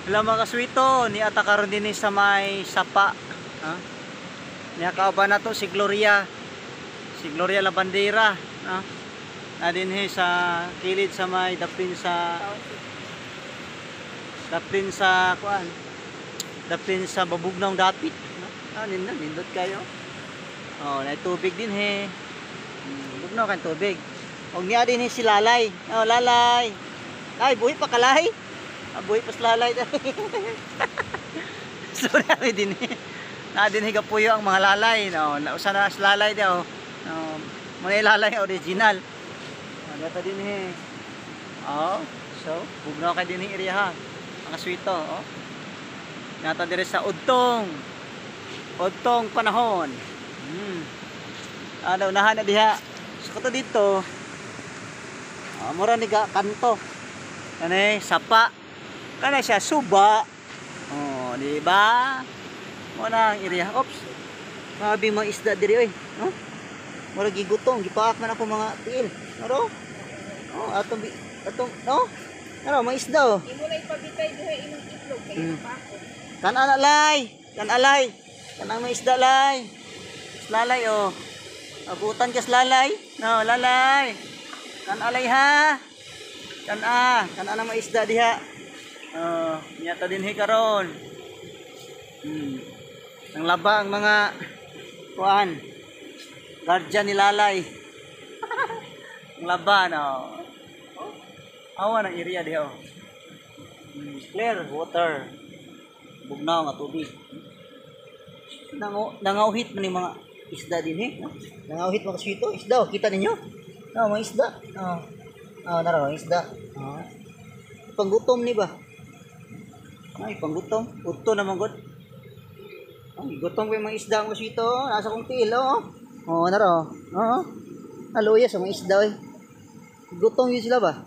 Hello mga kaswito, ni atakaron din sa may sapa. Ha? Niya kauban na to si Gloria. Si Gloria Labandera. Ha? Na din sa kilid sa may dapin kuan. Dapin sa Babugnaw dapit. Nindot kayo. Oh, na tubig din Bugnaw kan tubig. Og niya din si Lalay. Oh, Lalay. Ay, buhi pa kalay. Buhi pas lalay. So namin din nadinhiga puyo ang mga lalay, no. Nausa na as lalay daw. Mga lalay original. Dito din Oh, so bugnaw kay din area ha. Ang aswito, oh. Nata dire sa udtong panahon. Ano unahan na diha. So kato dito. Mura ni kanto. Ano sapa. Kana siya suba. Oh, di ba? Mo na ang area. Oops. Grabe mga isda diri oy, no? Mura gigutong, gipaak man ako mga tiil. Ano? Oh, atong no? Ano, mga isda oh. Imo na ipabitay diha imong itlog kay napako. Kan alay. Kanang mga isda lay. Lalay oh. Abutan kas lalay. No, lalay. Kan alay ha. Kan na mga isda diha. Niyata din karon. Ang laba ang mga kuan. Guardian ni lalay. Ang laba no. Awan ang area diha. Clear water. Bugnaw nga tubig. Nangauhit man yung mga isda din Nangauhit mga sweeto, isda kita ninyo? Mga isda. Nara mga isda. Panggutom ni ba? Ay, panggutom. Uto naman god. Ay, gutom ko yung mga isda ang sweeto. Nasa kong tiil, nara. Aluyas ang mga isda eh. Gutom yun sila ba?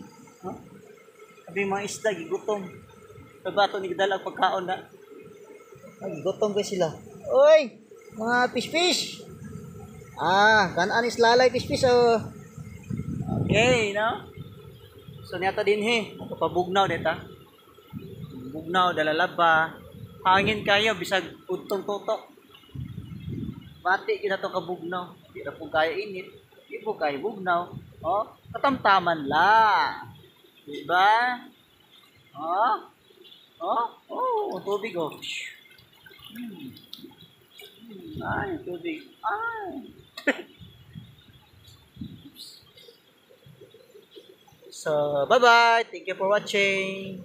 Sabi mga isda, gigutom. Pagbato ni Gdal ang pagkaon na. Ay, gutom ko sila. Oy! Mga fish! Kanaan is lalay fish oh. Okay, no? So, niyata din pabugnaw dita. Bugnaw, dalalaba. Hangin kayo, bisag utong tutok. Bati kita to kabugnaw. Di na po kaya init. Di po kaya bugnaw. Oh, katamtaman la. Diba? Tubig oh. Ay, tubig. Ay. So, bye-bye. Thank you for watching.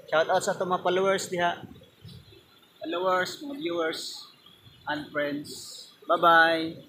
Shout out sa mga followers diha. Followers, mga viewers, and friends. Bye-bye.